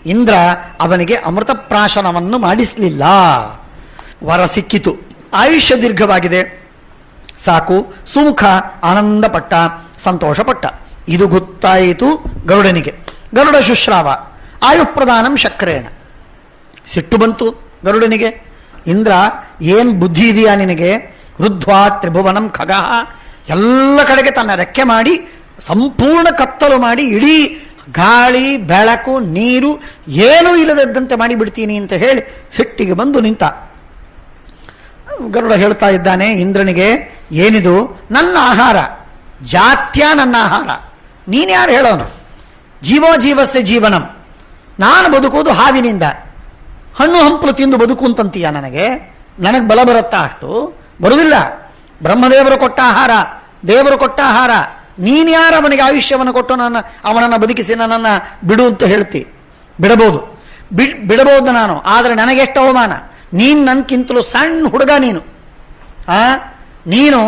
ಇಂದ್ರ ಅವನಿಗೆ ಅಮೃತಪ್ರಾಶನವನ್ನು ಮಾಡಿಸಲಿಲ್ಲ. ವರ ಸಿಕ್ಕಿತು, ಆಯುಷ್ಯ ದೀರ್ಘವಾಗಿದೆ, ಸಾಕು. ಸುಮುಖ ಆನಂದಪಟ್ಟ, ಸಂತೋಷಪಟ್ಟ. ಇದು ಗೊತ್ತಾಯಿತು ಗರುಡನಿಗೆ. ಗರುಡ ಶುಶ್ರಾವ ಆಯುಪ್ರದಾನಂ ಶಕ್ರೇಣ. ಸಿಟ್ಟು ಬಂತು ಗರುಡನಿಗೆ. ಇಂದ್ರ, ಏನ್ ಬುದ್ಧಿ ಇದೆಯಾ ನಿನಗೆ? ರುದ್ಧ್ವಾ ತ್ರಿಭುವನಂ ಖಗಃ, ಎಲ್ಲ ಕಡೆಗೆ ತನ್ನ ರೆಕ್ಕೆ ಮಾಡಿ ಸಂಪೂರ್ಣ ಕತ್ತಲು ಮಾಡಿ ಇಡೀ ಗಾಳಿ ಬೆಳಕು ನೀರು ಏನೂ ಇಲ್ಲದಂತೆ ಮಾಡಿಬಿಡ್ತೀನಿ ಅಂತ ಹೇಳಿ ಸಿಟ್ಟಿಗೆ ಬಂದು ನಿಂತ. ಗರುಡ ಹೇಳ್ತಾ ಇದ್ದಾನೆ ಇಂದ್ರನಿಗೆ, ಏನಿದು? ನನ್ನ ಆಹಾರ, ಜಾತ್ಯ ನನ್ನ ಆಹಾರ, ನೀನ್ಯಾರು ಹೇಳೋನು? ಜೀವೋ ಜೀವಸ್ಯ ಜೀವನಂ, ನಾನು ಬದುಕೋದು ಹಾವಿನಿಂದ. ಹಣ್ಣು ಹಂಪಲು ತಿಂದು ಬದುಕು ಅಂತಂತೀಯ ನನಗೆ ಬಲ ಬರುತ್ತಾ? ಅಷ್ಟು ಬರುವುದಿಲ್ಲ. ಬ್ರಹ್ಮದೇವರು ಕೊಟ್ಟ ಆಹಾರ, ದೇವರು ಕೊಟ್ಟ ಆಹಾರ. ನೀನ್ಯಾರು ಅವನಿಗೆ ಆಯುಷ್ಯವನ್ನು ಕೊಟ್ಟು ಅವನನ್ನು ಬದುಕಿಸಿ ನನ್ನನ್ನು ಬಿಡು ಅಂತ ಹೇಳ್ತಿ? ಬಿಡಬಹುದು, ಬಿಡಬಹುದು ನಾನು, ಆದರೆ ನನಗೆಷ್ಟು ಅವಮಾನ. ನೀನು ನನ್ಕಿಂತಲೂ ಸಣ್ಣ ಹುಡುಗ ನೀನು. ನೀನು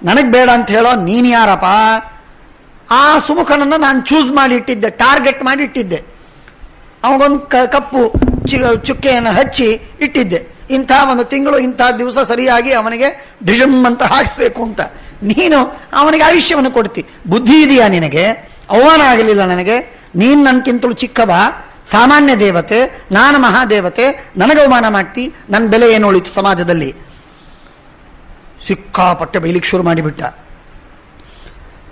ನನಗೆ ಬೇಡ ಅಂತ ಹೇಳೋ ನೀನು ಯಾರಪ್ಪ? ಆ ಸುಮುಖನನ್ನು ನಾನು ಚೂಸ್ ಮಾಡಿ ಇಟ್ಟಿದ್ದೆ, ಟಾರ್ಗೆಟ್ ಮಾಡಿ ಇಟ್ಟಿದ್ದೆ. ಅವಗೊಂದು ಕಪ್ಪು ಚುಕ್ಕೆಯನ್ನು ಹಚ್ಚಿ ಇಟ್ಟಿದ್ದೆ. ಇಂಥ ಒಂದು ತಿಂಗಳು ಇಂಥ ದಿವಸ ಸರಿಯಾಗಿ ಅವನಿಗೆ ಡಿಜಮ್ ಅಂತ ಹಾಕಿಸ್ಬೇಕು ಅಂತ. ನೀನು ಅವನಿಗೆ ಆಯುಷ್ಯವನ್ನು ಕೊಡ್ತಿ. ಬುದ್ಧಿ ಇದೆಯಾ ನಿನಗೆ? ಅವಮಾನ ಆಗಲಿಲ್ಲ ನನಗೆ? ನೀನು ನನ್ಕಿಂತಲೂ ಚಿಕ್ಕವ, ಸಾಮಾನ್ಯ ದೇವತೆ, ನಾನು ಮಹಾದೇವತೆ, ನನಗೆ ಅವಮಾನ ಮಾಡ್ತಿ. ನನ್ನ ಬೆಲೆ ಏನು ಉಳಿತು ಸಮಾಜದಲ್ಲಿ? ಸಿಕ್ಕಾಪಟ್ಟೆ ಬೈಲಿಕ್ಕೆ ಶುರು ಮಾಡಿಬಿಟ್ಟ.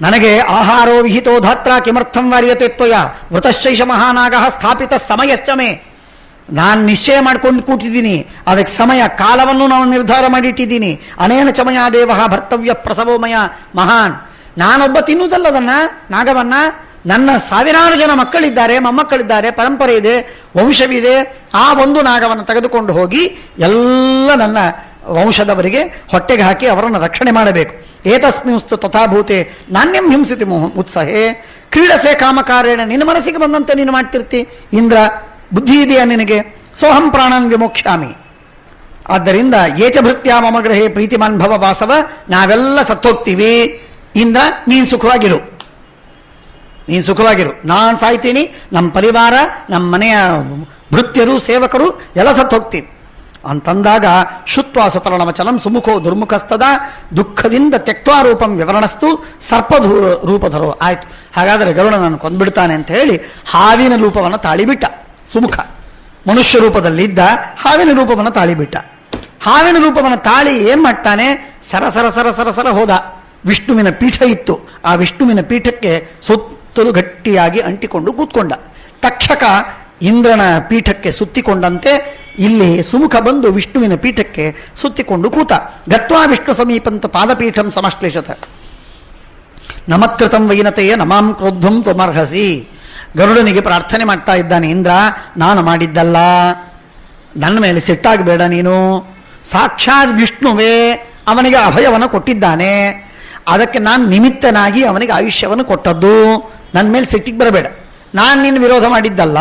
ನನಗೆ ಆಹಾರೋ ವಿಹಿತೋ ಧಾತ್ರ ಕಿಮರ್ಥಂ ವಾರ್ಯತೆ ತ್ವಯ ವೃತಶ್ಚೈಷ ಮಹಾನಾಗ ಸ್ಥಾಪಿತ ಸಮಯಶ್ಚಮೆ. ನಾನು ನಿಶ್ಚಯ ಮಾಡ್ಕೊಂಡು ಕೂತಿದ್ದೀನಿ, ಅದಕ್ಕೆ ಸಮಯ ಕಾಲವನ್ನು ನಾವು ನಿರ್ಧಾರ ಮಾಡಿಟ್ಟಿದ್ದೀನಿ. ಅನೇನ ಚಮಯ ದೇವ ಭರ್ತವ್ಯ ಪ್ರಸವೋಮಯ ಮಹಾನ್. ನಾನೊಬ್ಬ ತಿನ್ನುವುದಲ್ಲದನ್ನ ನಾಗವನ್ನ, ನನ್ನ ಸಾವಿರಾರು ಜನ ಮಕ್ಕಳಿದ್ದಾರೆ, ಮೊಮ್ಮಕ್ಕಳಿದ್ದಾರೆ, ಪರಂಪರೆ ಇದೆ, ವಂಶವಿದೆ. ಆ ಒಂದು ನಾಗವನ್ನು ತೆಗೆದುಕೊಂಡು ಹೋಗಿ ಎಲ್ಲ ನನ್ನ ವಂಶದವರಿಗೆ ಹೊಟ್ಟೆಗೆ ಹಾಕಿ ಅವರನ್ನು ರಕ್ಷಣೆ ಮಾಡಬೇಕು. ಏತಸ್ಮಿಂಸ್ತು ತಥಾಭೂತೆ ನಾಣ್ಯಂ ಹಿಂಸಿತಿ ಉತ್ಸಾಹೇ ಕ್ರೀಡಸೆ ಕಾಮಕಾರೇಣ. ನಿನ್ನ ಮನಸ್ಸಿಗೆ ಬಂದಂತೆ ನೀನು ಮಾಡ್ತಿರ್ತಿ. ಇಂದ್ರ, ಬುದ್ಧಿ ಇದೆಯಾ ನಿನಗೆ? ಸೋಹಂ ಪ್ರಾಣನ್ ವಿಮೋಕ್ಷಾಮಿ. ಆದ್ದರಿಂದ ಏಚ ಭೃತ್ಯ ಮಮ ಗೃಹೇ ಪ್ರೀತಿಮಾನ್ ಭವ ವಾಸವ. ನಾವೆಲ್ಲ ಸತ್ತೋಗ್ತೀವಿ. ಇಂದ್ರ, ನೀನು ಸುಖವಾಗಿರು, ನೀನು ಸುಖವಾಗಿರು. ನಾನು ಸಾಯ್ತೀನಿ, ನಮ್ಮ ಪರಿವಾರ, ನಮ್ಮ ಮನೆಯ ಭೃತ್ಯರು, ಸೇವಕರು ಎಲ್ಲ ಸತ್ತು ಹೋಗ್ತೀವಿ ಅಂತಂದಾಗ ಶುತ್ವಾ ಸುಪರ್ಣವಚನಂ ಸುಮುಖೋ ದುರ್ಮುಖಸ್ತದ ದುಃಖದಿಂದ ತ್ಯಕ್ವಾ ರೂಪಂ ವಿವರಣಸ್ತು ಸರ್ಪಧೂರ ರೂಪಧರೋ. ಆಯ್ತು, ಹಾಗಾದರೆ ಗರುಡ ನಾನು ಕೊಂದ್ಬಿಡ್ತಾನೆ ಅಂತ ಹೇಳಿ ಹಾವಿನ ರೂಪವನ್ನು ತಾಳಿಬಿಟ್ಟ. ಸುಮುಖ ಮನುಷ್ಯ ರೂಪದಲ್ಲಿದ್ದ ಹಾವಿನ ರೂಪವನ್ನು ತಾಳಿಬಿಟ್ಟ. ಹಾವಿನ ರೂಪವನ್ನು ತಾಳಿ ಏನ್ ಮಾಡ್ತಾನೆ? ಸರಸರ ಸರಸರ ಸರ ಹೋದ. ವಿಷ್ಣುವಿನ ಪೀಠ ಇತ್ತು, ಆ ವಿಷ್ಣುವಿನ ಪೀಠಕ್ಕೆ ಸುತ್ತಲೂ ಗಟ್ಟಿಯಾಗಿ ಅಂಟಿಕೊಂಡು ಕೂತ್ಕೊಂಡ. ತಕ್ಷಕ ಇಂದ್ರನ ಪೀಠಕ್ಕೆ ಸುತ್ತಿಕೊಂಡಂತೆ ಇಲ್ಲಿ ಸುಮುಖ ಬಂದು ವಿಷ್ಣುವಿನ ಪೀಠಕ್ಕೆ ಸುತ್ತಿಕೊಂಡು ಕೂತ. ಗತ್ವಾ ವಿಷ್ಣು ಸಮೀಪಂತ ಪಾದಪೀಠಂ ಸಮಶ್ಲೇಷತ. ನಮತ್ಕೃತಂ ವೈನತೆಯ ನಮಾಂ ಕ್ರೋದ್ಧಂ ತ್ವಮರ್ಹಸಿ. ಗರುಡನಿಗೆ ಪ್ರಾರ್ಥನೆ ಮಾಡ್ತಾ ಇದ್ದಾನೆ ಇಂದ್ರ, ನಾನು ಮಾಡಿದ್ದಲ್ಲ, ನನ್ನ ಮೇಲೆ ಸಿಟ್ಟಾಗಬೇಡ ನೀನು. ಸಾಕ್ಷಾತ್ ವಿಷ್ಣುವೇ ಅವನಿಗೆ ಅಭಯವನ್ನು ಕೊಟ್ಟಿದ್ದಾನೆ, ಅದಕ್ಕೆ ನಾನು ನಿಮಿತ್ತನಾಗಿ ಅವನಿಗೆ ಆಯುಷ್ಯವನ್ನು ಕೊಟ್ಟದ್ದು. ನನ್ನ ಮೇಲೆ ಸಿಟ್ಟಿಗೆ ಬರಬೇಡ, ನಾನು ನಿನ್ನ ವಿರೋಧ ಮಾಡಿದ್ದಲ್ಲ.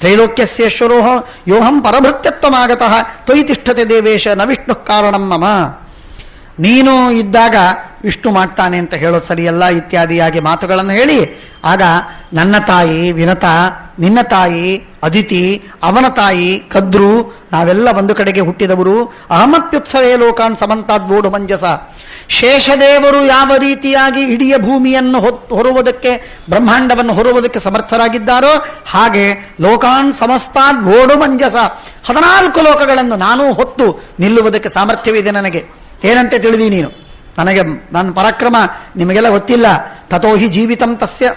ತ್ರೈಲೋಕ್ಯಸ್ಯೇಶ್ವರೋ ಯೋಹಂ ಪರಭೃತ್ಯತ್ವಮಾಗತಃ ತ್ವಯಿ ತಿಷ್ಠತೆ ದೇವೇಶ ನ ವಿಷ್ಣು ಕಾರಣಂ ಮಮ. ನೀನು ಇದ್ದಾಗ ವಿಷ್ಣು ಮಾಡ್ತಾನೆ ಅಂತ ಹೇಳೋದು ಸರಿಯಲ್ಲ ಇತ್ಯಾದಿಯಾಗಿ ಮಾತುಗಳನ್ನು ಹೇಳಿ, ಆಗ ನನ್ನ ತಾಯಿ ವಿನತ, ನಿನ್ನ ತಾಯಿ ಅದಿತಿ, ಅವನ ತಾಯಿ ಕದ್ರು, ನಾವೆಲ್ಲ ಒಂದು ಕಡೆಗೆ ಹುಟ್ಟಿದವರು. ಅಹಮತ್ಯುತ್ಸವೇ ಲೋಕಾನ್ ಸಮಂತಾದ್ವೋಡು ಮಂಜಸ. ಶೇಷದೇವರು ಯಾವ ರೀತಿಯಾಗಿ ಇಡೀ ಭೂಮಿಯನ್ನು ಹೊರುವುದಕ್ಕೆ, ಬ್ರಹ್ಮಾಂಡವನ್ನು ಹೊರುವುದಕ್ಕೆ ಸಮರ್ಥರಾಗಿದ್ದಾರೋ ಹಾಗೆ ಲೋಕಾನ್ ಸಮಸ್ತಾದ್ವೋಡು ಮಂಜಸ, 14 ಲೋಕಗಳನ್ನು ನಾನೂ ಹೊತ್ತು ನಿಲ್ಲುವುದಕ್ಕೆ ಸಾಮರ್ಥ್ಯವಿದೆ ನನಗೆ. ಏನಂತೆ ತಿಳಿದಿ ನೀನು? ನನಗೆ ನನ್ನ ಪರಾಕ್ರಮ ನಿಮಗೆಲ್ಲ ಗೊತ್ತಿಲ್ಲ. ತಥೋಹಿ ಜೀವಿತಂ ತಸ್ಯ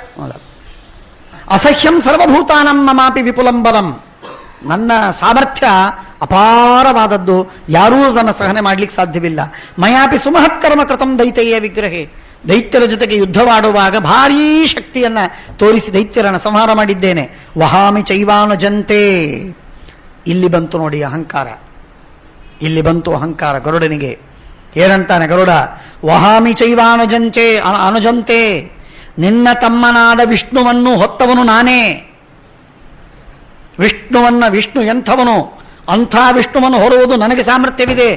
ಅಸಹ್ಯಂ ಸರ್ವಭೂತಾನಂ ಮಮಾಪಿ ವಿಪುಲಂ ಬಲಂ. ನನ್ನ ಸಾಮರ್ಥ್ಯ ಅಪಾರವಾದದ್ದು, ಯಾರೂ ನನ್ನ ಸಹನೆ ಮಾಡ್ಲಿಕ್ಕೆ ಸಾಧ್ಯವಿಲ್ಲ. ಮಯಾಪಿ ಸುಮಹತ್ಕರ್ಮ ಕೃತಂ ದೈತ್ಯ ವಿಗ್ರಹೇ. ದೈತ್ಯರ ಜೊತೆಗೆ ಯುದ್ಧವಾಡುವಾಗ ಭಾರೀ ಶಕ್ತಿಯನ್ನ ತೋರಿಸಿ ದೈತ್ಯರನ್ನು ಸಂಹಾರ ಮಾಡಿದ್ದೇನೆ. ವಹಾಮಿ ಚೈವಾನುಜಂತೆ. ಇಲ್ಲಿ ಬಂತು ನೋಡಿ ಅಹಂಕಾರ, ಇಲ್ಲಿ ಬಂತು ಅಹಂಕಾರ ಗರುಡನಿಗೆ. ಏನಂತಾನೆ ಗರುಡ? ವಹಾಮಿ ಚೈವಾನುಜಂತೆ ಅನುಜಂತೆ. ನಿನ್ನ ತಮ್ಮನಾದ ವಿಷ್ಣುವನ್ನು ಹೊತ್ತವನು ನಾನೇ. ವಿಷ್ಣು ಎಂಥವನು? ಅಂಥ ವಿಷ್ಣುವನ್ನು ಹೊರುವುದು ನನಗೆ ಸಾಮರ್ಥ್ಯವಿದೆ,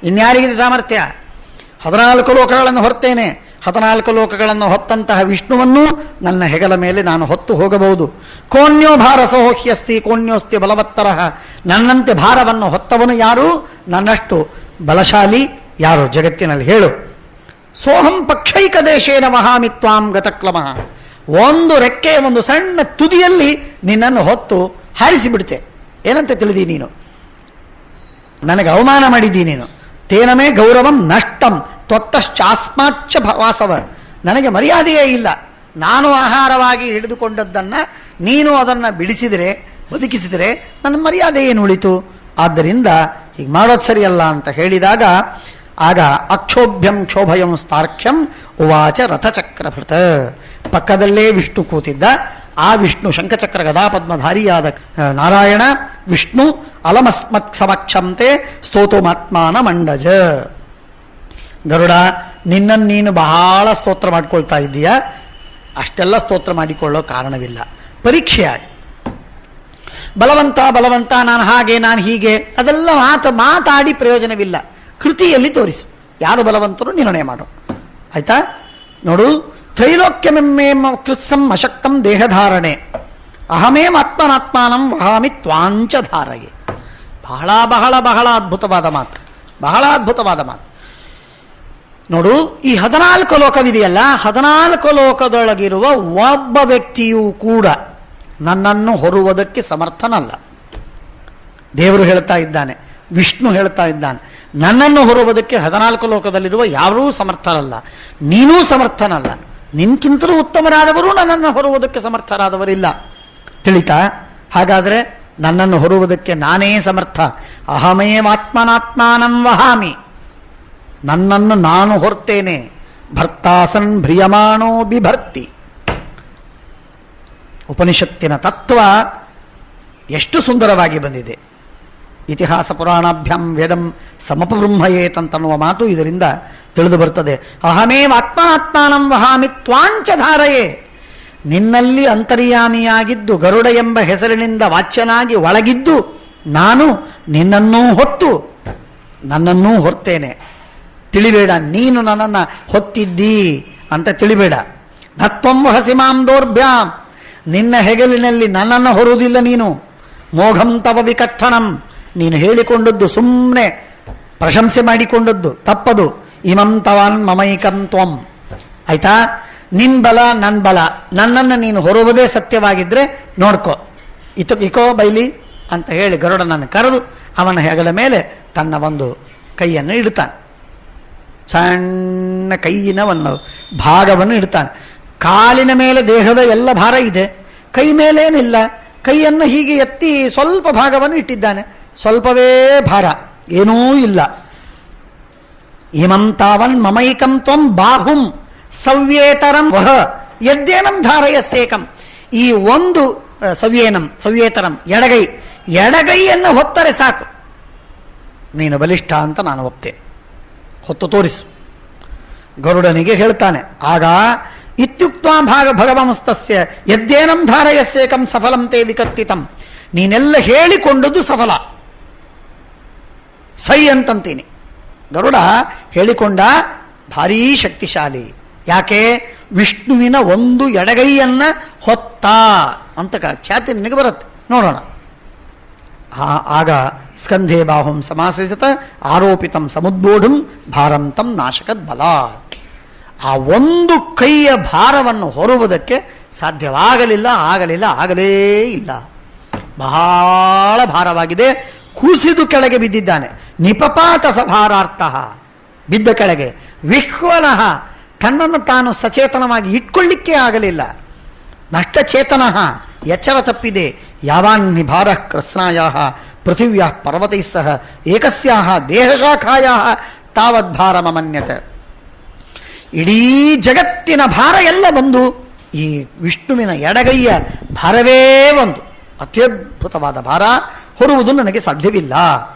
ಇನ್ಯಾರಿಗಿದೆ ಸಾಮರ್ಥ್ಯ? 14 ಲೋಕಗಳನ್ನು ಹೊರ್ತೇನೆ, 14 ಲೋಕಗಳನ್ನು ಹೊತ್ತಂತಹ ವಿಷ್ಣುವನ್ನು ನನ್ನ ಹೆಗಲ ಮೇಲೆ ನಾನು ಹೊತ್ತು ಹೋಗಬಹುದು. ಕೋಣ್ಯೋ ಭಾರ ಸೋಹ್ಯಸ್ತಿ ಕೋಣ್ಯೋಸ್ತಿ ಬಲವತ್ತರಃ. ನನ್ನಂತೆ ಭಾರವನ್ನು ಹೊತ್ತವನು ಯಾರು? ನನ್ನಷ್ಟು ಬಲಶಾಲಿ ಯಾರು ಜಗತ್ತಿನಲ್ಲಿ ಹೇಳು. ಸೋಹಂ ಪಕ್ಷೈಕ ದೇಶೇನ ಮಹಾಮಿತ್ವಾಂ ಗತಕ್ಲಮಃ. ಒಂದು ರೆಕ್ಕೆಯ ಒಂದು ಸಣ್ಣ ತುದಿಯಲ್ಲಿ ನಿನ್ನನ್ನು ಹೊತ್ತು ಹಾರಿಸಿಬಿಡ್ತೆ. ಏನಂತ ತಿಳಿದಿ ನೀನು? ನನಗೆ ಅವಮಾನ ಮಾಡಿದ್ದೀ ನೀನು. ತೇನಮೇ ಗೌರವಂ ನಷ್ಟಂ ತ್ವತ್ತಶ್ಚಾಸ್ಮಾಚ್ಚ ವಾಸವ. ನನಗೆ ಮರ್ಯಾದೆಯೇ ಇಲ್ಲ. ನಾನು ಆಹಾರವಾಗಿ ಹಿಡಿದುಕೊಂಡದ್ದನ್ನು ನೀನು ಅದನ್ನು ಬಿಡಿಸಿದರೆ, ಬದುಕಿಸಿದರೆ ನನ್ನ ಮರ್ಯಾದೆ ಏನು ಉಳಿತು? ಆದ್ದರಿಂದ ಹೀಗೆ ಮಾಡೋದು ಸರಿಯಲ್ಲ ಅಂತ ಹೇಳಿದಾಗ ಆಗ ಅಕ್ಷೋಭ್ಯಂ ಕ್ಷೋಭಯಂ ಸ್ತಾರ್ಕ್ಷ್ಯಂ ಉವಾಚ ರಥಚಕ್ರಭೃತ. ಪಕ್ಕದಲ್ಲೇ ವಿಷ್ಣು ಕೂತಿದ್ದ. ಆ ವಿಷ್ಣು ಶಂಖಚಕ್ರ ಗದಾಪದ್ಮಧಾರಿಯಾದ ನಾರಾಯಣ ವಿಷ್ಣು ಅಲಮಸ್ಮತ್ ಸಮಕ್ಷಂತೆ ಸ್ತೋತುಮಾತ್ಮಾನ ಮಂಡಜ. ಗರುಡ, ನಿನ್ನನ್ನು ನೀನು ಬಹಳ ಸ್ತೋತ್ರ ಮಾಡ್ಕೊಳ್ತಾ ಇದ್ದೀಯ. ಅಷ್ಟೆಲ್ಲ ಸ್ತೋತ್ರ ಮಾಡಿಕೊಳ್ಳೋ ಕಾರಣವಿಲ್ಲ. ಪರೀಕ್ಷೆಯಾಗಿ ಬಲವಂತ ಬಲವಂತ, ನಾನು ಹಾಗೆ ನಾನು ಹೀಗೆ, ಅದೆಲ್ಲ ಮಾತಾಡಿ ಪ್ರಯೋಜನವಿಲ್ಲ. ಕೃತಿಯಲ್ಲಿ ತೋರಿಸು. ಯಾರು ಬಲವಂತರು ನಿರ್ಣಯ ಮಾಡು. ಆಯ್ತಾ? ನೋಡು, ತ್ರೈಲೋಕ್ಯಮೆಮ್ಮೇಮ ಕೃತ್ಸಂ ಅಶಕ್ತಂ ದೇಹಧಾರಣೆ ಅಹಮೇಂ ಆತ್ಮನಾತ್ಮಾನಂ ವಹಾಮಿ ತ್ವಾಂಚ ಧಾರಗೆ. ಬಹಳ ಬಹಳ ಬಹಳ ಅದ್ಭುತವಾದ ಮಾತು, ಬಹಳ ಅದ್ಭುತವಾದ ಮಾತು. ನೋಡು, ಈ 14 ಲೋಕವಿದೆಯಲ್ಲ, 14 ಲೋಕದೊಳಗಿರುವ ಒಬ್ಬ ವ್ಯಕ್ತಿಯೂ ಕೂಡ ನನ್ನನ್ನು ಹೊರುವುದಕ್ಕೆ ಸಮರ್ಥನಲ್ಲ. ದೇವರು ಹೇಳ್ತಾ ಇದ್ದಾನೆ, ವಿಷ್ಣು ಹೇಳ್ತಾ ಇದ್ದಾನೆ, ನನ್ನನ್ನು ಹೊರುವುದಕ್ಕೆ 14 ಲೋಕದಲ್ಲಿರುವ ಯಾರೂ ಸಮರ್ಥರಲ್ಲ. ನೀನೂ ಸಮರ್ಥನಲ್ಲ. ನಿನ್ಕಿಂತಲೂ ಉತ್ತಮರಾದವರು ನನ್ನನ್ನು ಹೊರುವುದಕ್ಕೆ ಸಮರ್ಥರಾದವರಿಲ್ಲ. ತಿಳಿತಾ? ಹಾಗಾದರೆ ನನ್ನನ್ನು ಹೊರುವುದಕ್ಕೆ ನಾನೇ ಸಮರ್ಥ. ಅಹಮೇವಾತ್ಮನಾತ್ಮಾನಂ ವಹಾಮಿ. ನನ್ನನ್ನು ನಾನು ಹೊರ್ತೇನೆ. ಭರ್ತಾಸನ್ ಭ್ರಿಯಮಾಣೋ ಬಿಭರ್ತಿ. ಉಪನಿಷತ್ತಿನ ತತ್ವ ಎಷ್ಟು ಸುಂದರವಾಗಿ ಬಂದಿದೆ. ಇತಿಹಾಸ ಪುರಾಣಾಭ್ಯಾಂ ವೇದಂ ಸಮಪಬ್ರಹ್ಮಯೇತ್ ಅಂತನ್ನುವ ಮಾತು ಇದರಿಂದ ತಿಳಿದು ಬರ್ತದೆ. ಅಹಮೇವ ಆತ್ಮಾತ್ಮಾನಂ ವಹಾಮಿ ತ್ವಾಂಚ ಧಾರಯೇ. ನಿನ್ನಲ್ಲಿ ಅಂತರ್ಯಾಮಿಯಾಗಿದ್ದು ಗರುಡ ಎಂಬ ಹೆಸರಿನಿಂದ ವಾಚ್ಯನಾಗಿ ಒಳಗಿದ್ದು ನಾನು ನಿನ್ನನ್ನೂ ಹೊತ್ತು ನನ್ನನ್ನೂ ಹೊರ್ತೇನೆ. ತಿಳಿಬೇಡ, ನೀನು ನನ್ನನ್ನು ಹೊತ್ತಿದ್ದೀ ಅಂತ ತಿಳಿಬೇಡ. ನತ್ವಂ ವಹಸಿಮಾಂ ದೌರ್ಭ್ಯಾಂ. ನಿನ್ನ ಹೆಗಲಿನಲ್ಲಿ ನನ್ನನ್ನು ಹೊರುವುದಿಲ್ಲ ನೀನು. ಮೋಘಂ ತವ ವಿಕಥನಂ. ನೀನು ಹೇಳಿಕೊಂಡದ್ದು ಸುಮ್ಮನೆ ಪ್ರಶಂಸೆ ಮಾಡಿಕೊಂಡದ್ದು ತಪ್ಪದು. ಇಮಂ ತವಾನ್ ಮಮೈಕಂ ತ್ವಂ. ಆಯ್ತಾ? ನಿನ್ ಬಲ ನನ್ನ ಬಲ. ನನ್ನನ್ನು ನೀನು ಹೊರುವುದೇ ಸತ್ಯವಾಗಿದ್ರೆ ನೋಡ್ಕೋ, ಇಕೋ ಬೈಲಿ ಅಂತ ಹೇಳಿ ಗರುಡನನ್ನು ಕರೆದು ಅವನ ಹೆಗಲ ಮೇಲೆ ತನ್ನ ಒಂದು ಕೈಯನ್ನು ಇಡ್ತಾನೆ. ಸಣ್ಣ ಕೈಯಿನ ಒಂದು ಭಾಗವನ್ನು ಇಡ್ತಾನೆ. ಕಾಲಿನ ಮೇಲೆ ದೇಹದ ಎಲ್ಲ ಭಾರ ಇದೆ, ಕೈ ಮೇಲೇನಿಲ್ಲ. ಕೈಯನ್ನು ಹೀಗೆ ಎತ್ತಿ ಸ್ವಲ್ಪ ಭಾಗವನ್ನು ಇಟ್ಟಿದ್ದಾನೆ. ಸ್ವಲ್ಪವೇ ಭಾರ, ಏನೂ ಇಲ್ಲ. ಇಮಂ ತಾವನ್ ಮಮೈಕಂ ತ್ವಂ ಬಾಹುಂ ಸವ್ಯೇತರಂ ವಹ ಯದ್ದೇನಂ ಧಾರಯಸ್ಸೇಕಂ. ಈ ಒಂದು ಸವ್ಯೇತರಂ ಎಡಗೈಯನ್ನು ಹೊತ್ತರೆ ಸಾಕು, ನೀನು ಬಲಿಷ್ಠ ಅಂತ ನಾನು ಒಪ್ತೆ. ಹೊತ್ತು ತೋರಿಸು. ಗರುಡನಿಗೆ ಹೇಳ್ತಾನೆ. ಆಗ ಇತ್ಯುಕ್ತ ಭಗವಂಸ್ತಸ್ಯ ಯದ್ದೇನಂ ಧಾರಯಸ್ಸೇಕಂ ಸಫಲಂ ತೇ ವಿಕತ್ತಿತಂ. ನೀನೆಲ್ಲ ಹೇಳಿಕೊಂಡದ್ದು ಸಫಲ. ಸೈ ಅಂತಂತೀನಿ. ಗರುಡ ಹೇಳಿಕೊಂಡ ಭಾರೀ ಶಕ್ತಿಶಾಲಿ. ಯಾಕೆ? ವಿಷ್ಣುವಿನ ಒಂದು ಎಡಗೈಯನ್ನ ಹೊತ್ತ ಅಂತ ಖ್ಯಾತಿ ನಿನಗೆ ಬರುತ್ತೆ. ನೋಡೋಣ. ಆಗ ಸ್ಕಂಧೇ ಬಾಹುಂ ಸಮಾಸಜತ ಆರೋಪಿತಂ ಸಮುದ್ಬೋಢಂ ಭಾರಂತಂ ನಾಶಕದ್ ಬಲ. ಆ ಒಂದು ಕೈಯ ಭಾರವನ್ನು ಹೊರುವುದಕ್ಕೆ ಸಾಧ್ಯವಾಗಲಿಲ್ಲ, ಆಗಲೇ ಇಲ್ಲ. ಬಹಳ ಭಾರವಾಗಿದೆ. ಕುಸಿದು ಕೆಳಗೆ ಬಿದ್ದಿದ್ದಾನೆ. ನಿಪಪಾತ ಸಭಾರಾರ್ಥ. ಬಿದ್ದ ಕೆಳಗೆ ವಿಹ್ವಲಃ. ತನ್ನನ್ನು ತಾನು ಸಚೇತನವಾಗಿ ಇಟ್ಕೊಳ್ಳಿಕ್ಕೆ ಆಗಲಿಲ್ಲ. ನಷ್ಟಚೇತನ. ಎಚ್ಚರ ತಪ್ಪಿದೆ. ಯಾವಾನ್ ನಿಭಾರ ಕೃತ್ಸ್ನಾಯ ಪೃಥಿವ್ಯಾ ಪರ್ವತೈ ಸಹ ಏಕಸ್ಯಾ ದೇಹಶಾಖಾಯ ತಾವದ್ಭಾರಮನ್ಯತೆ. ಇಡೀ ಜಗತ್ತಿನ ಭಾರ ಎಲ್ಲ ಬಂದು ಈ ವಿಷ್ಣುವಿನ ಎಡಗೈಯ ಭಾರವೇ ಒಂದು ಅತ್ಯದ್ಭುತವಾದ ಭಾರ. ಹೊರುವುದು ನನಗೆ ಸಾಧ್ಯವಿಲ್ಲ.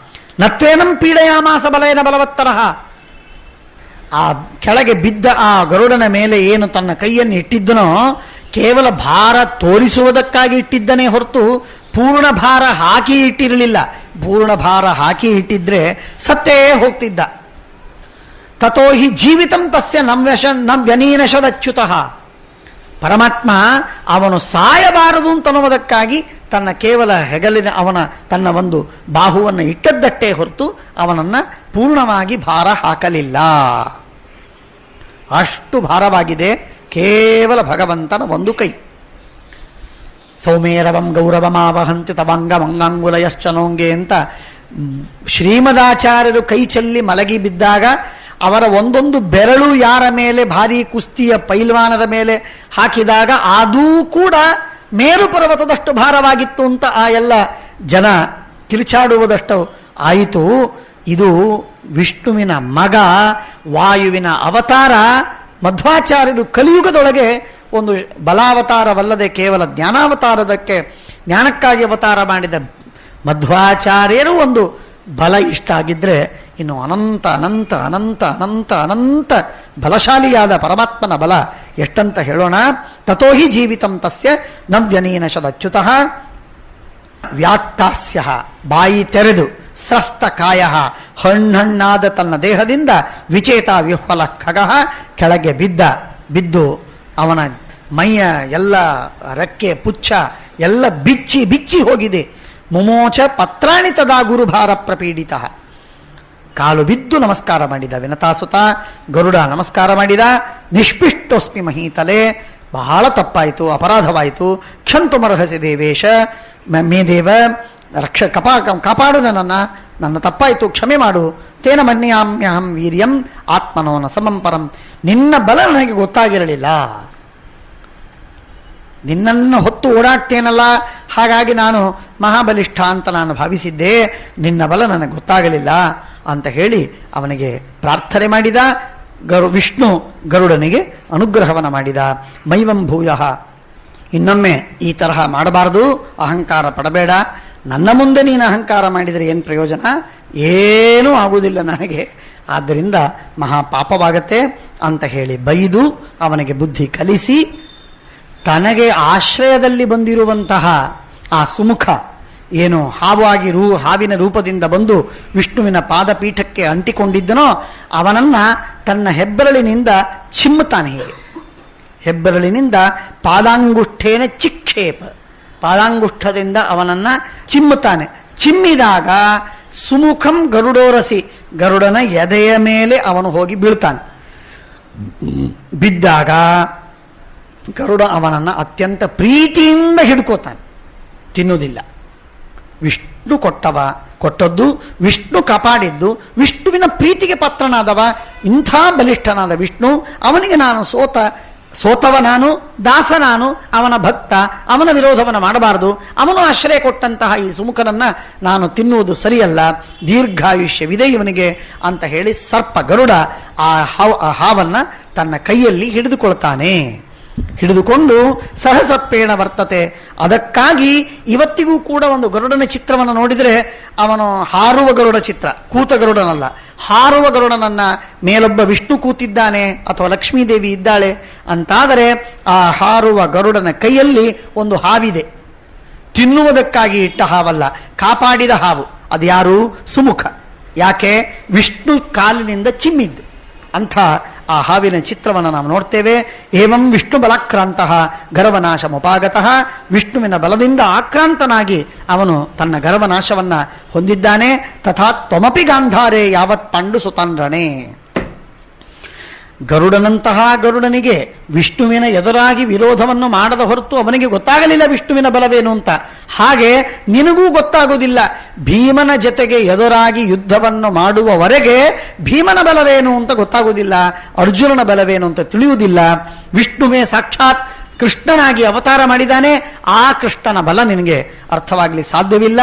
ನತ್ವೇನಂ ಪೀಡಯಾಮಾಸ ಬಲಯನ ಬಲವತ್ತರಃ. ಆ ಕೆಳಗೆ ಬಿದ್ದ ಆ ಗರುಡನ ಮೇಲೆ ಏನು ತನ್ನ ಕೈಯನ್ನು ಇಟ್ಟಿದ್ದನೋ ಕೇವಲ ಭಾರ ತೋರಿಸುವುದಕ್ಕಾಗಿ ಇಟ್ಟಿದ್ದನೇ ಹೊರತು ಪೂರ್ಣ ಭಾರ ಹಾಕಿ ಇಟ್ಟಿರಲಿಲ್ಲ. ಪೂರ್ಣ ಭಾರ ಹಾಕಿ ಇಟ್ಟಿದ್ರೆ ಸತ್ತೇ ಹೋಗ್ತಿದ್ದ. ತಥೋ ಹಿ ಜೀವಿತಂ ತಸ್ಯ ನವ್ಯನೀನಶದಚ್ಯುತಃ. ಪರಮಾತ್ಮ ಅವನು ಸಾಯಬಾರದು ಅಂತನ್ನುವುದಕ್ಕಾಗಿ ತನ್ನ ಕೇವಲ ಹೆಗಲಿನ ತನ್ನ ಒಂದು ಬಾಹುವನ್ನು ಇಟ್ಟದ್ದಟ್ಟೇ ಹೊರತು ಅವನನ್ನು ಪೂರ್ಣವಾಗಿ ಭಾರ ಹಾಕಲಿಲ್ಲ. ಅಷ್ಟು ಭಾರವಾಗಿದೆ ಕೇವಲ ಭಗವಂತನ ಒಂದು ಕೈ. ಸೌಮೇರವಂ ಗೌರವಮಾವಹಂತಿ ತವಂಗ ಮಂಗಾಂಗುಲಯಶ್ಚನೋಂಗೆ ಅಂತ ಶ್ರೀಮದಾಚಾರ್ಯರು ಕೈ ಚೆಲ್ಲಿ ಮಲಗಿ ಬಿದ್ದಾಗ ಅವರ ಒಂದೊಂದು ಬೆರಳು ಯಾರ ಮೇಲೆ ಭಾರಿ ಕುಸ್ತಿಯ ಪೈಲ್ವಾನರ ಮೇಲೆ ಹಾಕಿದಾಗ ಅದೂ ಕೂಡ ಮೇರು ಪರ್ವತದಷ್ಟು ಭಾರವಾಗಿತ್ತು ಅಂತ ಆ ಎಲ್ಲ ಜನ ಕಿರಿಚಾಡುವುದಷ್ಟು ಆಯಿತು. ಇದು ವಿಷ್ಣುವಿನ ಮಗ, ವಾಯುವಿನ ಅವತಾರ. ಮಧ್ವಾಚಾರ್ಯರು ಕಲಿಯುಗದೊಳಗೆ ಒಂದು ಬಲಾವತಾರವಲ್ಲದೆ ಕೇವಲ ಜ್ಞಾನಕ್ಕಾಗಿ ಅವತಾರ ಮಾಡಿದ ಮಧ್ವಾಚಾರ್ಯರು ಒಂದು ಬಲ ಇಷ್ಟ ಆಗಿದ್ರೆ ಇನ್ನು ಅನಂತ ಅನಂತ ಅನಂತ ಅನಂತ ಅನಂತ ಬಲಶಾಲಿಯಾದ ಪರಮಾತ್ಮನ ಬಲ ಎಷ್ಟಂತ ಹೇಳೋಣ. ತಥೋ ಹಿ ಜೀವಿತಂ ತಸ್ಯ ನವ್ಯನೀನಶದಚ್ಯುತಃ ವ್ಯಾತ್ತಾಸ್ಯ ಬಾಯಿ ತೆರೆದು ಸ್ರಸ್ತಕಾಯ ಹಣ್ಣಾದ ತನ್ನ ದೇಹದಿಂದ ವಿಚೇತ ವಿಹ್ವಲ ಖಗಃ ಕೆಳಗೆ ಬಿದ್ದು ಅವನ ಮೈಯ ಎಲ್ಲ ರೆಕ್ಕೆ ಪುಚ್ಛ ಎಲ್ಲ ಬಿಚ್ಚಿ ಹೋಗಿದೆ. ಮುಮೋಚ ಪತ್ರಾಣಿ ತದಾ ಗುರುಭಾರ ಪ್ರಪೀಡಿತ. ಕಾಲು ಬಿದ್ದು ನಮಸ್ಕಾರ ಮಾಡಿದ ವಿನತಾಸುತ ಗರುಡ ನಮಸ್ಕಾರ ಮಾಡಿದ. ನಿಷ್ಪಿಷ್ಟೋಸ್ಮಿ ಮಹೀತಲೆ, ಬಹಳ ತಪ್ಪಾಯಿತು, ಅಪರಾಧವಾಯಿತು. ಕ್ಷಂತುಮರ್ಹಸಿ ದೇವೇಶ, ಮೇ ದೇವ ಕಾಪಾಡು ನನ್ನ ತಪ್ಪಾಯಿತು, ಕ್ಷಮೆ ಮಾಡು. ತೇನ ಮನ್ಯಾಮ್ಯಹಂ ವೀರ್ಯಂ ಆತ್ಮನೋನ ಸಮಂ ಪರಂ. ನಿನ್ನ ಬಲ ನನಗೆ ಗೊತ್ತಾಗಿರಲಿಲ್ಲ, ನಿನ್ನನ್ನು ಹೊತ್ತು ಓಡಾಡ್ತೇನಲ್ಲ, ಹಾಗಾಗಿ ನಾನು ಮಹಾಬಲಿಷ್ಠ ಅಂತ ನಾನು ಭಾವಿಸಿದ್ದೆ, ನಿನ್ನ ಬಲ ನನಗೆ ಗೊತ್ತಾಗಲಿಲ್ಲ ಅಂತ ಹೇಳಿ ಅವನಿಗೆ ಪ್ರಾರ್ಥನೆ ಮಾಡಿದ. ವಿಷ್ಣು ಗರುಡನಿಗೆ ಅನುಗ್ರಹವನ್ನು ಮಾಡಿದ. ಮೈವಂ ಭೂಯಃ, ಇನ್ನೊಮ್ಮೆ ಈ ತರಹ ಮಾಡಬಾರದು, ಅಹಂಕಾರ ಪಡಬೇಡ. ನನ್ನ ಮುಂದೆ ನೀನು ಅಹಂಕಾರ ಮಾಡಿದರೆ ಏನು ಪ್ರಯೋಜನ? ಏನೂ ಆಗುವುದಿಲ್ಲ ನನಗೆ, ಆದ್ದರಿಂದ ಮಹಾಪಾಪವಾಗತ್ತೆ ಅಂತ ಹೇಳಿ ಬೈದು ಅವನಿಗೆ ಬುದ್ಧಿ ಕಲಿಸಿ, ತನಗೆ ಆಶ್ರಯದಲ್ಲಿ ಬಂದಿರುವಂತಹ ಆ ಸುಮುಖ ಏನು ಹಾವಿನ ರೂಪದಿಂದ ಬಂದು ವಿಷ್ಣುವಿನ ಪಾದಪೀಠಕ್ಕೆ ಅಂಟಿಕೊಂಡಿದ್ದನೋ ಅವನನ್ನ ತನ್ನ ಹೆಬ್ಬೆರಳಿನಿಂದ ಚಿಮ್ಮುತ್ತಾನೆ. ಹೀಗೆ ಹೆಬ್ಬೆರಳಿನಿಂದ ಪಾದಾಂಗುಷ್ಠೇನ ಚಿಕ್ಷೇಪ, ಪಾದಾಂಗುಷ್ಠದಿಂದ ಅವನನ್ನ ಚಿಮ್ಮುತ್ತಾನೆ. ಚಿಮ್ಮಿದಾಗ ಸುಮುಖಂ ಗರುಡೋರಸಿ, ಗರುಡನ ಎದೆಯ ಮೇಲೆ ಅವನು ಹೋಗಿ ಬೀಳ್ತಾನೆ. ಬಿದ್ದಾಗ ಗರುಡ ಅವನನ್ನು ಅತ್ಯಂತ ಪ್ರೀತಿಯಿಂದ ಹಿಡ್ಕೋತಾನೆ, ತಿನ್ನುವುದಿಲ್ಲ. ವಿಷ್ಣು ಕೊಟ್ಟದ್ದು, ವಿಷ್ಣು ಕಾಪಾಡಿದ್ದು, ವಿಷ್ಣುವಿನ ಪ್ರೀತಿಗೆ ಪಾತ್ರನಾದವ, ಇಂಥ ಬಲಿಷ್ಠನಾದ ವಿಷ್ಣು, ಅವನಿಗೆ ನಾನು ಸೋತವ ನಾನು, ದಾಸ ನಾನು, ಅವನ ಭಕ್ತ, ಅವನ ವಿರೋಧವನ್ನು ಮಾಡಬಾರದು. ಅವನು ಆಶ್ರಯ ಕೊಟ್ಟಂತಹ ಈ ಸುಮುಖನನ್ನ ನಾನು ತಿನ್ನುವುದು ಸರಿಯಲ್ಲ, ದೀರ್ಘಾಯುಷ್ಯವಿದೆ ಇವನಿಗೆ ಅಂತ ಹೇಳಿ ಸರ್ಪ ಗರುಡ ಆ ಹಾವನ್ನ ತನ್ನ ಕೈಯಲ್ಲಿ ಹಿಡಿದುಕೊಳ್ತಾನೆ. ಹಿಡಿದುಕೊಂಡು ಸಹಸಪ್ಪೇಣ ವರ್ತತೆ. ಅದಕ್ಕಾಗಿ ಇವತ್ತಿಗೂ ಕೂಡ ಒಂದು ಗರುಡನ ಚಿತ್ರವನ್ನು ನೋಡಿದರೆ ಅವನು ಹಾರುವ ಗರುಡ ಚಿತ್ರ, ಕೂತ ಗರುಡನಲ್ಲ, ಹಾರುವ ಗರುಡನನ್ನ ಮೇಲೊಬ್ಬ ವಿಷ್ಣು ಕೂತಿದ್ದಾನೆ ಅಥವಾ ಲಕ್ಷ್ಮೀದೇವಿ ಇದ್ದಾಳೆ ಅಂತಾದರೆ ಆ ಹಾರುವ ಗರುಡನ ಕೈಯಲ್ಲಿ ಒಂದು ಹಾವಿದೆ. ತಿನ್ನುವುದಕ್ಕಾಗಿ ಇಟ್ಟ ಹಾವಲ್ಲ, ಕಾಪಾಡಿದ ಹಾವು. ಅದ್ಯಾರು? ಸುಮುಖ. ಯಾಕೆ? ವಿಷ್ಣು ಕಾಲಿನಿಂದ ಚಿಮ್ಮಿದ್ದು. ಅಂಥ ಆ ಹಾವಿನ ಚಿತ್ರವನ್ನು ನಾವು ನೋಡ್ತೇವೆ. ಏವಂ ವಿಷ್ಣು ಬಲಾಕ್ರಾಂತಃ ಗರ್ವನಾಶಮುಪಾಗತಃ. ವಿಷ್ಣುವಿನ ಬಲದಿಂದ ಆಕ್ರಾಂತನಾಗಿ ಅವನು ತನ್ನ ಗರ್ವನಾಶವನ್ನ ಹೊಂದಿದ್ದಾನೆ. ತಥಾ ತ್ವಮಪಿ ಗಾಂಧಾರೆ ಯಾವತ್ ಪಾಂಡು ಸುತಾನ್ರಣೆ. ಗರುಡನಂತಹ ಗರುಡನಿಗೆ ವಿಷ್ಣುವಿನ ಎದುರಾಗಿ ವಿರೋಧವನ್ನು ಮಾಡದ ಹೊರತು ಅವನಿಗೆ ಗೊತ್ತಾಗಲಿಲ್ಲ ವಿಷ್ಣುವಿನ ಬಲವೇನು ಅಂತ. ಹಾಗೆ ನಿನಗೂ ಗೊತ್ತಾಗುವುದಿಲ್ಲ. ಭೀಮನ ಜೊತೆಗೆ ಎದುರಾಗಿ ಯುದ್ಧವನ್ನು ಮಾಡುವವರೆಗೆ ಭೀಮನ ಬಲವೇನು ಅಂತ ಗೊತ್ತಾಗುವುದಿಲ್ಲ, ಅರ್ಜುನನ ಬಲವೇನು ಅಂತ ತಿಳಿಯುವುದಿಲ್ಲ. ವಿಷ್ಣುವೇ ಸಾಕ್ಷಾತ್ ಕೃಷ್ಣನಾಗಿ ಅವತಾರ ಮಾಡಿದ್ದಾನೆ, ಆ ಕೃಷ್ಣನ ಬಲ ನಿನಗೆ ಅರ್ಥವಾಗಲಿ ಸಾಧ್ಯವಿಲ್ಲ.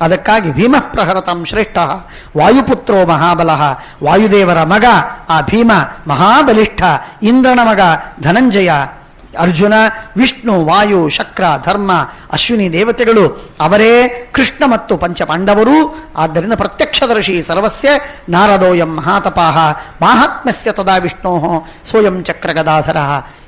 ಅದಕ್ಕಾಗಿ ಭೀಮ ಪ್ರಹರತಂ ಶ್ರೇಷ್ಠ ವಾಯುಪುತ್ರೋ ಮಹಾಬಲಃ. ವಾಯುದೇವರ ಮಗ ಆ ಭೀಮ ಮಹಾಬಲಿಷ್ಠ, ಇಂದ್ರನ ಮಗ ಧನಂಜಯ, ಅರ್ಜುನ, ವಿಷ್ಣು, ವಾಯು, ಶಕ್ರ, ಧರ್ಮ, ಅಶ್ವಿನಿ ದೇವತೆಗಳು ಅವರೇ ಕೃಷ್ಣ ಮತ್ತು ಪಂಚಪಾಂಡವರು. ಆದ್ದರಿಂದ ಪ್ರತ್ಯಕ್ಷದರ್ಶಿ ಸರ್ವಸ್ಯ ನಾರದೋಯಂ ಮಹಾತಪಾಹ ಮಾಹಾತ್ಮ್ಯಸ್ಯ ತದಾ ವಿಷ್ಣೋ ಸ್ವಯಂ ಚಕ್ರ ಗದಾಧರ.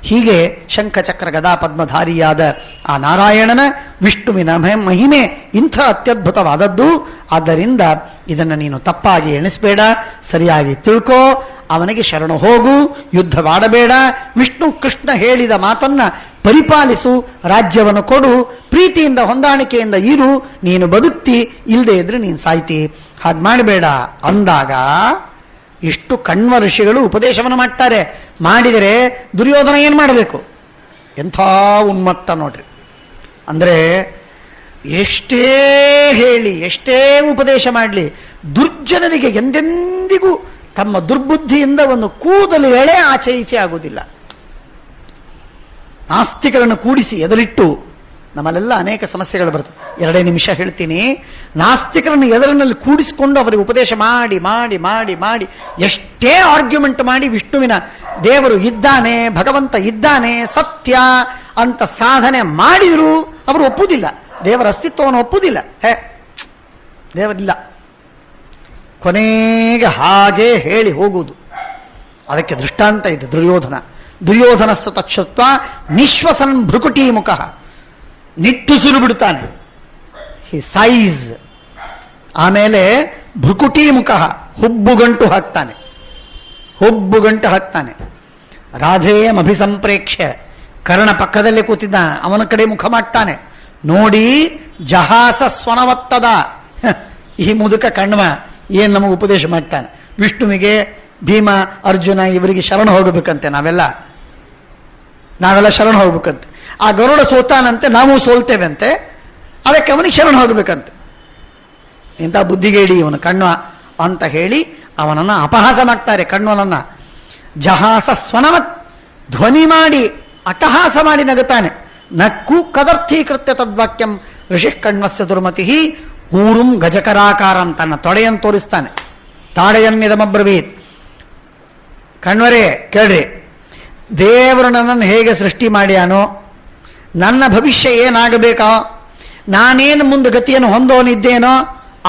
ಹೀಗೆ ಶಂಖಚಕ್ರ ಗದಾ ಪದ್ಮಧಾರಿಯಾದ ಆ ನಾರಾಯಣನ ವಿಷ್ಣುವಿನ ಮಹಿಮೆ ಇಂಥ ಅತ್ಯದ್ಭುತವಾದದ್ದು. ಆದ್ದರಿಂದ ಇದನ್ನು ನೀನು ತಪ್ಪಾಗಿ ಎಣಿಸಬೇಡ, ಸರಿಯಾಗಿ ತಿಳ್ಕೋ, ಅವನಿಗೆ ಶರಣು ಹೋಗು, ಯುದ್ಧವಾಡಬೇಡ, ವಿಷ್ಣು ಕೃಷ್ಣ ಹೇಳಿದ ಮಾತನ್ನ ಪರಿಪಾಲಿಸು, ರಾಜ್ಯವನ್ನು ಕೊಡು, ಪ್ರೀತಿಯಿಂದ ಹೊಂದಾಣಿಕೆಯಿಂದ ಇರು, ನೀನು ಬದುಕ್ತಿ, ಇಲ್ಲದೆ ಇದ್ರೆ ನೀನು ಸಾಯ್ತಿ, ಹಾಗೆ ಮಾಡಬೇಡ ಅಂದಾಗ ಇಷ್ಟು ಕಣ್ವ ಋಷಿಗಳು ಉಪದೇಶವನ್ನು ಮಾಡ್ತಾರೆ. ಮಾಡಿದರೆ ದುರ್ಯೋಧನ ಏನು ಮಾಡಬೇಕು? ಎಂಥ ಉನ್ಮತ್ತ ನೋಡ್ರಿ. ಅಂದರೆ ಎಷ್ಟೇ ಹೇಳಿ ಎಷ್ಟೇ ಉಪದೇಶ ಮಾಡಲಿ ದುರ್ಜನರಿಗೆ ಎಂದೆಂದಿಗೂ ತಮ್ಮ ದುರ್ಬುದ್ಧಿಯಿಂದ ಒಂದು ಕೂದಲು ಎಳೆ ಆಚೆ ಈಚೆ ಆಗುವುದಿಲ್ಲ. ನಾಸ್ತಿಕರನ್ನು ಕೂಡಿಸಿ ಎದುರಿಟ್ಟು ನಮ್ಮಲ್ಲೆಲ್ಲ ಅನೇಕ ಸಮಸ್ಯೆಗಳು ಬರ್ತವೆ. 2 ನಿಮಿಷ ಹೇಳ್ತೀನಿ. ನಾಸ್ತಿಕರನ್ನು ಎದುರಿನಲ್ಲಿ ಕೂಡಿಸಿಕೊಂಡು ಅವರಿಗೆ ಉಪದೇಶ ಮಾಡಿ ಮಾಡಿ ಮಾಡಿ ಮಾಡಿ ಎಷ್ಟೇ ಆರ್ಗ್ಯುಮೆಂಟ್ ಮಾಡಿ ವಿಷ್ಣುವಿನ ದೇವರು ಇದ್ದಾನೆ, ಭಗವಂತ ಇದ್ದಾನೆ, ಸತ್ಯ ಅಂತ ಸಾಧನೆ ಮಾಡಿದರೂ ಅವರು ಒಪ್ಪುವುದಿಲ್ಲ, ದೇವರ ಅಸ್ತಿತ್ವವನ್ನು ಒಪ್ಪುವುದಿಲ್ಲ. ದೇವರಿಲ್ಲ, ಕೊನೆಗೆ ಹಾಗೆ ಹೇಳಿ ಹೋಗುವುದು. ಅದಕ್ಕೆ ದೃಷ್ಟಾಂತ ಇದೆ ದುರ್ಯೋಧನಸ್ಸು ತಕ್ಷತ್ವ ನಿಶ್ವಸನ್ ಭೃಕುಟಿ ಮುಖ, ನಿಟ್ಟುಸಿರು ಬಿಡುತ್ತಾನೆ, ಹಿ ಸೈಜ್. ಆಮೇಲೆ ಭೃಕುಟಿ ಮುಖ, ಹುಬ್ಬುಗಂಟು ಹಾಕ್ತಾನೆ. ರಾಧೇಯಂ ಅಭಿಸಂಪ್ರೇಕ್ಷ್ಯ, ಕರ್ಣ ಪಕ್ಕದಲ್ಲೇ ಕೂತಿದ್ದಾನೆ, ಅವನ ಕಡೆ ಮುಖ ಮಾಡ್ತಾನೆ. ನೋಡಿ ಜಹಾಸ ಸ್ವನವತ್ತದ ಈ ಮುದುಕ ಕಣ್ವ ಏನ್ ನಮಗೆ ಉಪದೇಶ ಮಾಡ್ತಾನೆ. ವಿಷ್ಣುವಿಗೆ ಭೀಮ ಅರ್ಜುನ ಇವರಿಗೆ ಶರಣ ಹೋಗಬೇಕಂತೆ, ನಾವೆಲ್ಲ ಶರಣ ಹೋಗ್ಬೇಕಂತೆ. ಆ ಗರುಡ ಸೋತಾನಂತೆ, ನಾವು ಸೋಲ್ತೇವೆ ಅಂತೆ, ಅದಕ್ಕೆ ಅವನಿಗೆ ಶರಣ ಹೋಗಬೇಕಂತೆ. ಇಂಥ ಬುದ್ಧಿಗೇಡಿ ಇವನು ಕಣ್ವ ಅಂತ ಹೇಳಿ ಅವನನ್ನು ಅಪಹಾಸ ಮಾಡ್ತಾರೆ. ಕಣ್ವನನ್ನ ಜಹಾಸ ಸ್ವನವತ್, ಧ್ವನಿ ಮಾಡಿ ಅಟ್ಟಹಾಸ ಮಾಡಿ ನಗುತ್ತಾನೆ. ನಕ್ಕು ಕದರ್ಥೀಕೃತ್ಯ ತದ್ವಾಕ್ಯಂ ಋಷಿ ಕಣ್ವಸ್ಯ ದುರ್ಮತಿ ಊರುಂ ಗಜಕರಾಕಾರಂ, ತನ್ನ ತೊಡೆಯನ್ನು ತೋರಿಸ್ತಾನೆ. ತಾಡೆಯನ್ನಿದಮಬ್ರವೀತ್, ಕಣ್ವರೇ ಕೇಳ್ರಿ, ದೇವರು ನನ್ನನ್ನು ಹೇಗೆ ಸೃಷ್ಟಿ ಮಾಡ್ಯಾನೋ, ನನ್ನ ಭವಿಷ್ಯ ಏನಾಗಬೇಕೋ, ನಾನೇನು ಮುಂದೆ ಗತಿಯನ್ನು ಹೊಂದೋನಿದ್ದೇನೋ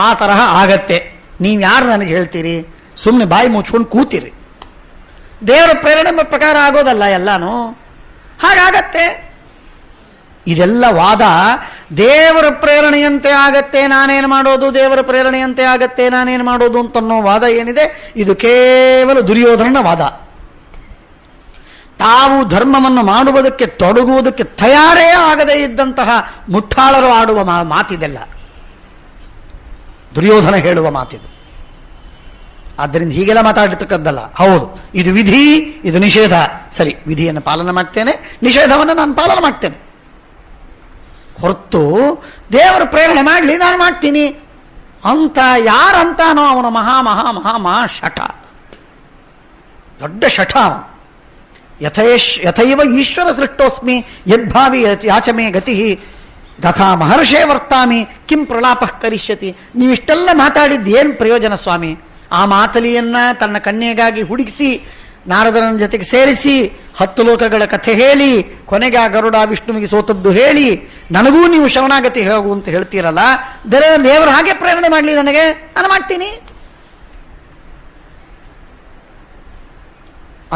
ಆ ತರಹ ಆಗತ್ತೆ. ನೀವು ಯಾರು ನನಗೆ ಹೇಳ್ತೀರಿ? ಸುಮ್ಮನೆ ಬಾಯಿ ಮುಚ್ಕೊಂಡು ಕೂತಿರಿ. ದೇವರ ಪ್ರೇರಣೆ ಪ್ರಕಾರ ಆಗೋದಲ್ಲ ಎಲ್ಲಾನು, ಹಾಗಾಗತ್ತೆ. ಇದೆಲ್ಲ ವಾದ. ದೇವರ ಪ್ರೇರಣೆಯಂತೆ ಆಗತ್ತೆ ನಾನೇನು ಮಾಡೋದು, ದೇವರ ಪ್ರೇರಣೆಯಂತೆ ಆಗತ್ತೆ ನಾನೇನು ಮಾಡೋದು ಅಂತನ್ನೋ ವಾದ ಏನಿದೆ, ಇದು ಕೇವಲ ದುರ್ಯೋಧನನ ವಾದ. ತಾವು ಧರ್ಮವನ್ನು ಮಾಡುವುದಕ್ಕೆ ತೊಡಗುವುದಕ್ಕೆ ತಯಾರೇ ಆಗದೇ ಇದ್ದಂತಹ ಮುಠಾಳರು ಆಡುವ ಮಾತಿದೆಲ್ಲ, ದುರ್ಯೋಧನ ಹೇಳುವ ಮಾತಿದು. ಆದ್ದರಿಂದ ಹೀಗೆಲ್ಲ ಮಾತಾಡತಕ್ಕದ್ದಲ್ಲ. ಹೌದು, ಇದು ವಿಧಿ, ಇದು ನಿಷೇಧ. ಸರಿ, ವಿಧಿಯನ್ನು ಪಾಲನೆ ಮಾಡ್ತೇನೆ, ನಿಷೇಧವನ್ನು ನಾನು ಪಾಲನೆ ಮಾಡ್ತೇನೆ, ಹೊರತು ದೇವರ ಪ್ರೇರಣೆ ಮಾಡಲಿ ನಾನು ಮಾಡ್ತೀನಿ ಅಂತ ಯಾರಂತಾನೋ ಅವನ ಮಹಾ ಮಹಾ ಮಹಾ ಮಹಾ ಶಠ, ದೊಡ್ಡ ಶಠ. ಯಥೈವ ಈಶ್ವರ ಸೃಷ್ಟೋಸ್ಮಿ ಯದ್ಭಾವಿ ಯಾಚಮೇ ಗತಿ ತಥಾ ಮಹರ್ಷೇ ವರ್ತಾಮಿ ಕಿಂ ಪ್ರಲಾಪ ಕರಿಷ್ಯತಿ. ನೀವಿಷ್ಟೆಲ್ಲ ಮಾತಾಡಿದ್ದು ಏನು ಪ್ರಯೋಜನ ಸ್ವಾಮಿ? ಆ ಮಾತಲಿಯನ್ನ ತನ್ನ ಕನ್ಯೆಗಾಗಿ ಹುಡುಕಿಸಿ ನಾರದನ ಜೊತೆಗೆ ಸೇರಿಸಿ 10 ಲೋಕಗಳ ಕಥೆ ಹೇಳಿ ಕೊನೆಗೆ ಆ ಗರುಡ ವಿಷ್ಣುವಿಗೆ ಸೋತದ್ದು ಹೇಳಿ ನನಗೂ ನೀವು ಶರಣಾಗತಿ ಹೋಗು ಅಂತ ಹೇಳ್ತೀರಲ್ಲ, ದೇವರು ಹಾಗೆ ಪ್ರೇರಣೆ ಮಾಡಲಿ ನನಗೆ, ನಾನು ಮಾಡ್ತೀನಿ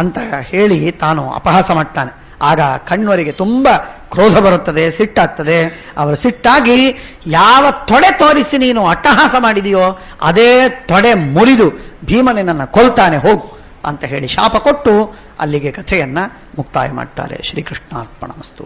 ಅಂತ ಹೇಳಿ ತಾನು ಅಪಹಾಸ ಮಾಡ್ತಾನೆ. ಆಗ ಕಣ್ವರಿಗೆ ತುಂಬ ಕ್ರೋಧ ಬರುತ್ತದೆ, ಸಿಟ್ಟಾಗ್ತದೆ. ಅವರು ಸಿಟ್ಟಾಗಿ ಯಾವ ತೊಡೆ ತೋರಿಸಿ ನೀನು ಅಟ್ಟಹಾಸ ಮಾಡಿದೆಯೋ ಅದೇ ತೊಡೆ ಮುರಿದು ಭೀಮನನ್ನು ಕೊಲ್ತಾನೆ ಹೋಗು ಅಂತ ಹೇಳಿ ಶಾಪ ಕೊಟ್ಟು ಅಲ್ಲಿಗೆ ಕಥೆಯನ್ನ ಮುಕ್ತಾಯ ಮಾಡ್ತಾರೆ. ಶ್ರೀಕೃಷ್ಣಾರ್ಪಣಮಸ್ತು.